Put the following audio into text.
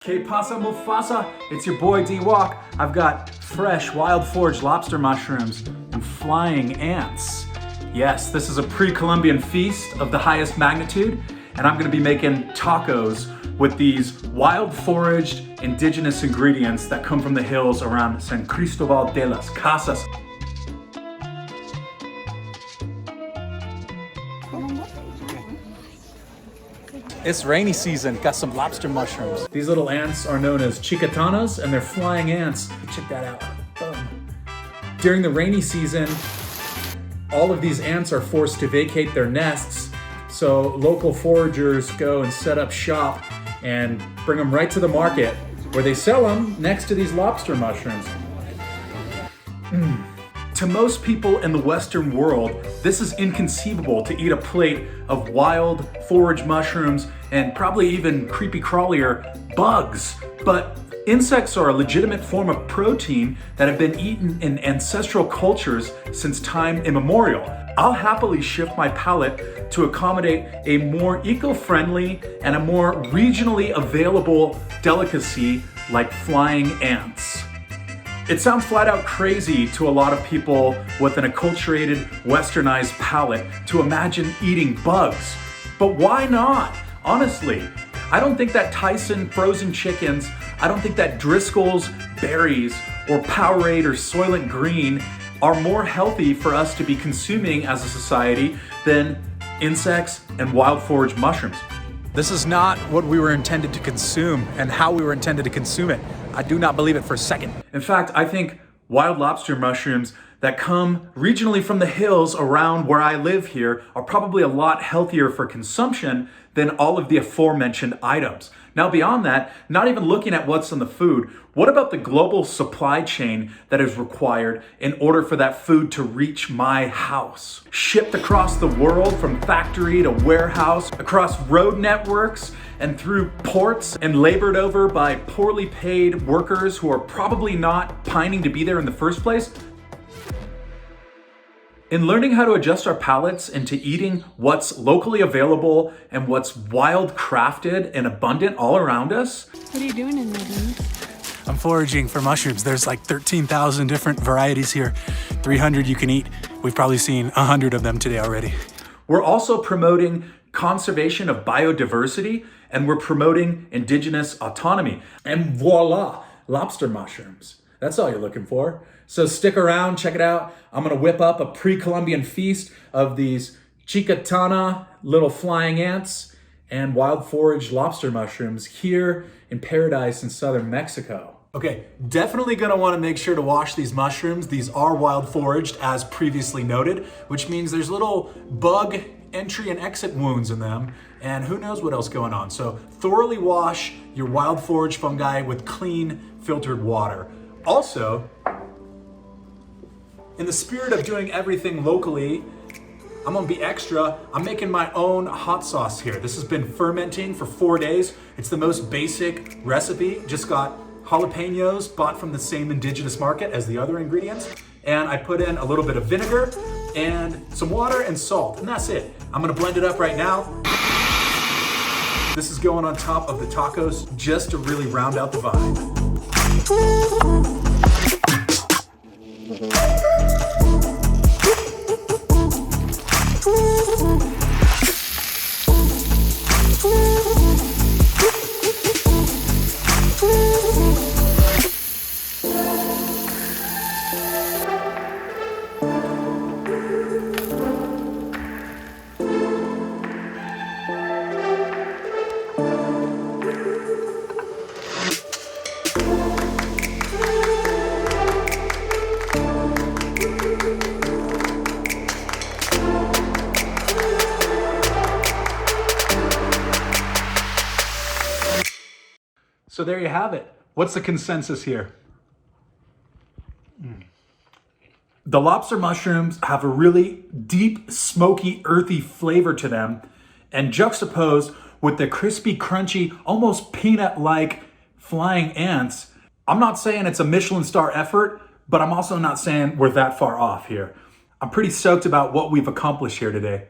Que pasa Mufasa? It's your boy D-Walk. I've got fresh wild-foraged lobster mushrooms and flying ants. Yes, this is a pre-Columbian feast of the highest magnitude, and I'm gonna be making tacos with these wild-foraged indigenous ingredients that come from the hills around San Cristobal de las Casas. It's rainy season, got some lobster mushrooms. These little ants are known as chicatanas, and they're flying ants. Check that out. Boom. During the rainy season, all of these ants are forced to vacate their nests, so local foragers go and set up shop and bring them right to the market, where they sell them next to these lobster mushrooms. To most people in the Western world, this is inconceivable to eat a plate of wild forage mushrooms and probably even creepy crawlier bugs. But insects are a legitimate form of protein that have been eaten in ancestral cultures since time immemorial. I'll happily shift my palate to accommodate a more eco-friendly and a more regionally available delicacy like flying ants. It sounds flat out crazy to a lot of people with an acculturated, westernized palate to imagine eating bugs. But why not? Honestly, I don't think that Tyson frozen chickens, I don't think that Driscoll's berries or Powerade or Soylent Green are more healthy for us to be consuming as a society than insects and wild foraged mushrooms. This is not what we were intended to consume and how we were intended to consume it. I do not believe it for a second. In fact, I think wild lobster mushrooms that come regionally from the hills around where I live here are probably a lot healthier for consumption than all of the aforementioned items. Now, beyond that, not even looking at what's in the food, what about the global supply chain that is required in order for that food to reach my house? Shipped across the world from factory to warehouse, across road networks, and through ports, and labored over by poorly paid workers who are probably not pining to be there in the first place. In learning how to adjust our palates into eating what's locally available and what's wild crafted and abundant all around us. What are you doing in there, dude? I'm foraging for mushrooms. There's like 13,000 different varieties here. 300 you can eat. We've probably seen 100 of them today already. We're also promoting conservation of biodiversity, and we're promoting indigenous autonomy. And voila, lobster mushrooms. That's all you're looking for. So stick around, check it out. I'm gonna whip up a pre-Columbian feast of these chicatana little flying ants and wild foraged lobster mushrooms here in paradise in southern Mexico. Okay, definitely gonna wanna make sure to wash these mushrooms. These are wild foraged as previously noted, which means there's little bug entry and exit wounds in them, and who knows what else going on. So thoroughly wash your wild foraged fungi with clean filtered water. Also, in the spirit of doing everything locally, I'm gonna be extra. I'm making my own hot sauce here. This has been fermenting for 4 days. It's the most basic recipe. Just got jalapenos bought from the same indigenous market as the other ingredients. And I put in a little bit of vinegar and some water and salt, and that's it. I'm gonna blend it up right now. This is going on top of the tacos just to really round out the vibe. So there you have it. What's the consensus here? The lobster mushrooms have a really deep, smoky, earthy flavor to them, and juxtaposed with the crispy, crunchy, almost peanut-like flying ants. I'm not saying it's a Michelin star effort, but I'm also not saying we're that far off here. I'm pretty stoked about what we've accomplished here today.